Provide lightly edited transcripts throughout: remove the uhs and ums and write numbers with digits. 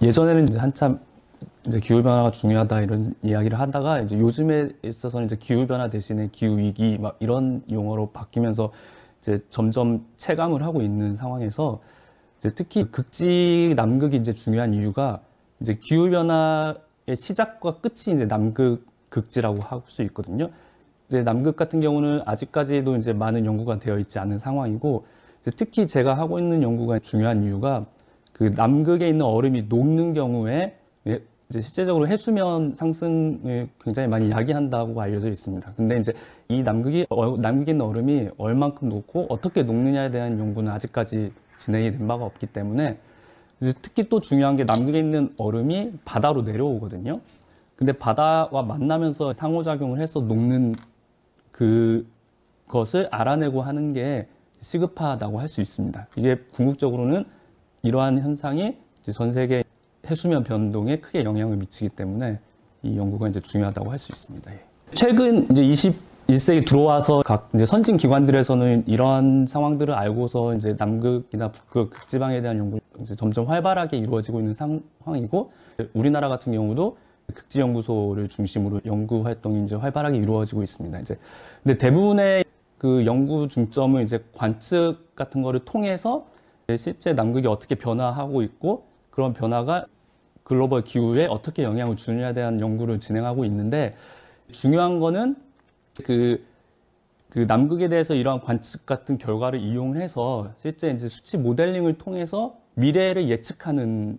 예전에는 이제 한참 이제 기후 변화가 중요하다 이런 이야기를 하다가 이제 요즘에 있어서는 이제 기후 변화 대신에 기후 위기 막 이런 용어로 바뀌면서 이제 점점 체감을 하고 있는 상황에서 이제 특히 극지 남극이 이제 중요한 이유가 이제 기후 변화의 시작과 끝이 이제 남극 극지라고 할 수 있거든요. 이제 남극 같은 경우는 아직까지도 이제 많은 연구가 되어 있지 않은 상황이고, 이제 특히 제가 하고 있는 연구가 중요한 이유가 그 남극에 있는 얼음이 녹는 경우에 이제 실제적으로 해수면 상승을 굉장히 많이 야기한다고 알려져 있습니다. 근데 이제 이 남극에 있는 얼음이 얼만큼 녹고 어떻게 녹느냐에 대한 연구는 아직까지 진행이 된 바가 없기 때문에, 이제 특히 또 중요한 게 남극에 있는 얼음이 바다로 내려오거든요. 근데 바다와 만나면서 상호작용을 해서 녹는 그것을 알아내고 하는 게 시급하다고 할 수 있습니다. 이게 궁극적으로는 이러한 현상이 이제 전 세계 해수면 변동에 크게 영향을 미치기 때문에 이 연구가 이제 중요하다고 할 수 있습니다. 최근 이제 21세기 들어와서 각 이제 선진 기관들에서는 이러한 상황들을 알고서 이제 남극이나 북극, 극지방에 대한 연구가 이제 점점 활발하게 이루어지고 있는 상황이고, 우리나라 같은 경우도 극지연구소를 중심으로 연구 활동이 이제 활발하게 이루어지고 있습니다. 이제 근데 대부분의 그 연구 중점은 이제 관측 같은 거를 통해서 실제 남극이 어떻게 변화하고 있고 그런 변화가 글로벌 기후에 어떻게 영향을 주느냐에 대한 연구를 진행하고 있는데, 중요한 거는 그 남극에 대해서 이러한 관측 같은 결과를 이용해서 실제 이제 수치 모델링을 통해서 미래를 예측하는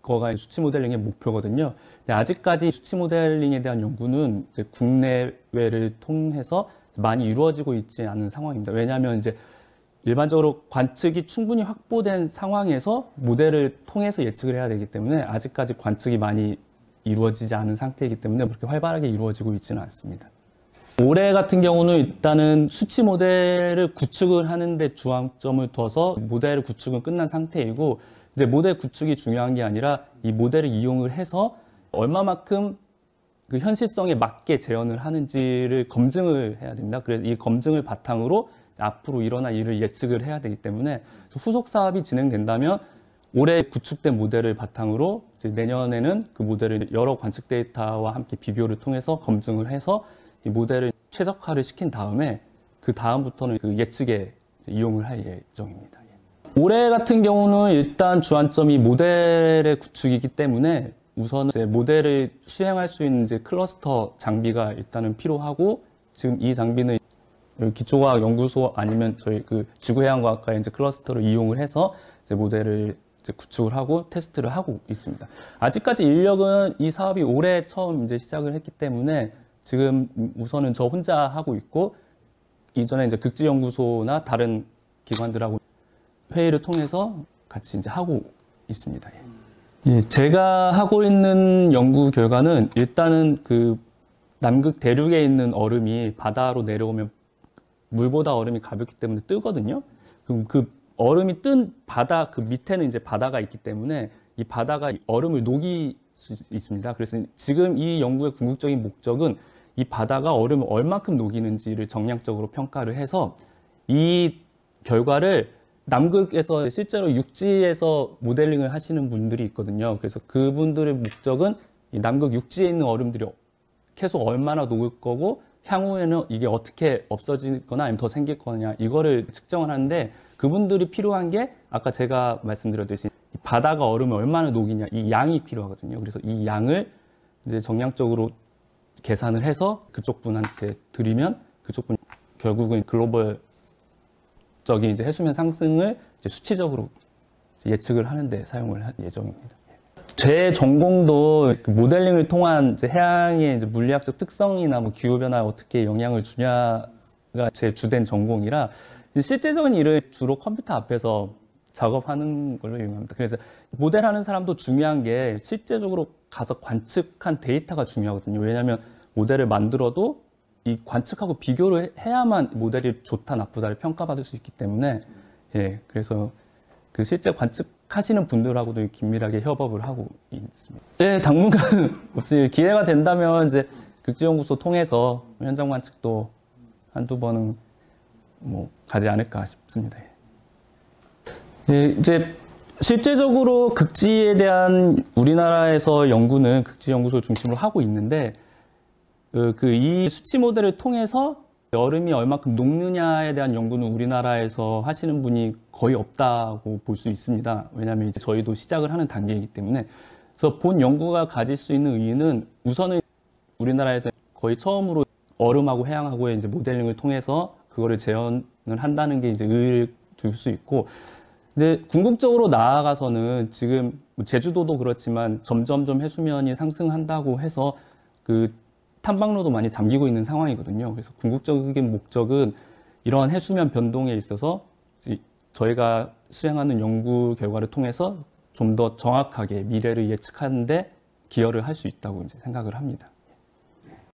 거가 수치 모델링의 목표거든요. 근데 아직까지 수치 모델링에 대한 연구는 이제 국내외를 통해서 많이 이루어지고 있지 않은 상황입니다. 왜냐하면 이제 일반적으로 관측이 충분히 확보된 상황에서 모델을 통해서 예측을 해야 되기 때문에 아직까지 관측이 많이 이루어지지 않은 상태이기 때문에 그렇게 활발하게 이루어지고 있지는 않습니다. 올해 같은 경우는 일단은 수치 모델을 구축을 하는데 주안점을 둬서 모델 구축은 끝난 상태이고, 이제 모델 구축이 중요한 게 아니라 이 모델을 이용을 해서 얼마만큼 그 현실성에 맞게 재현을 하는지를 검증을 해야 됩니다. 그래서 이 검증을 바탕으로 앞으로 일어날 일을 예측을 해야 되기 때문에 후속 사업이 진행된다면 올해 구축된 모델을 바탕으로 이제 내년에는 그 모델을 여러 관측 데이터와 함께 비교를 통해서 검증을 해서 이 모델을 최적화를 시킨 다음에 그 다음부터는 그 예측에 이용을 할 예정입니다. 올해 같은 경우는 일단 주안점이 모델의 구축이기 때문에 우선 이제 모델을 수행할 수 있는 이제 클러스터 장비가 일단은 필요하고, 지금 이 장비는 기초과학 연구소 아니면 저희 그 지구해양과학과의 이제 클러스터를 이용을 해서 이제 모델을 이제 구축을 하고 테스트를 하고 있습니다. 아직까지 인력은 이 사업이 올해 처음 이제 시작을 했기 때문에 지금 우선은 저 혼자 하고 있고, 이전에 이제 극지연구소나 다른 기관들하고 회의를 통해서 같이 이제 하고 있습니다. 예, 제가 하고 있는 연구 결과는 일단은 그 남극 대륙에 있는 얼음이 바다로 내려오면 물보다 얼음이 가볍기 때문에 뜨거든요. 그럼 그 얼음이 뜬 바다 그 밑에는 이제 바다가 있기 때문에 이 바다가 얼음을 녹일 수 있습니다. 그래서 지금 이 연구의 궁극적인 목적은 이 바다가 얼음을 얼만큼 녹이는지를 정량적으로 평가를 해서 이 결과를 남극에서 실제로 육지에서 모델링을 하시는 분들이 있거든요. 그래서 그분들의 목적은 이 남극 육지에 있는 얼음들이 계속 얼마나 녹을 거고 향후에는 이게 어떻게 없어지거나 아니면 더 생길 거냐, 이거를 측정을 하는데, 그분들이 필요한 게 아까 제가 말씀드렸듯이 바다가 얼음을 얼마나 녹이냐, 이 양이 필요하거든요. 그래서 이 양을 이제 정량적으로 계산을 해서 그쪽 분한테 드리면 그쪽 분 결국은 글로벌 적인 이제 해수면 상승을 이제 수치적으로 이제 예측을 하는데 사용을 할 예정입니다. 제 전공도 모델링을 통한 이제 해양의 이제 물리학적 특성이나 뭐 기후 변화에 어떻게 영향을 주냐가 제 주된 전공이라 실제적인 일을 주로 컴퓨터 앞에서 작업하는 걸로 유명합니다. 그래서 모델하는 사람도 중요한 게 실제적으로 가서 관측한 데이터가 중요하거든요. 왜냐하면 모델을 만들어도 이 관측하고 비교를 해야만 모델이 좋다 나쁘다를 평가받을 수 있기 때문에, 예, 그래서 그 실제 관측하시는 분들하고도 긴밀하게 협업을 하고 있습니다. 예, 당분간은 없이 기회가 된다면 이제 극지연구소 통해서 현장 관측도 한두 번은 뭐 가지 않을까 싶습니다. 예, 이제 실제적으로 극지에 대한 우리나라에서 연구는 극지 연구소 중심으로 하고 있는데 이 수치 모델을 통해서 여름이 얼마큼 녹느냐에 대한 연구는 우리나라에서 하시는 분이 거의 없다고 볼 수 있습니다. 왜냐하면 이제 저희도 시작을 하는 단계이기 때문에. 그래서 본 연구가 가질 수 있는 의의는 우선은 우리나라에서 거의 처음으로 얼음하고 해양하고의 이제 모델링을 통해서 그거를 재현을 한다는 게 이제 의의를 둘 수 있고, 근데 궁극적으로 나아가서는 지금 제주도도 그렇지만 점점점 해수면이 상승한다고 해서 그 탐방로도 많이 잠기고 있는 상황이거든요. 그래서 궁극적인 목적은 이러한 해수면 변동에 있어서 저희가 수행하는 연구 결과를 통해서 좀 더 정확하게 미래를 예측하는데 기여를 할 수 있다고 이제 생각을 합니다.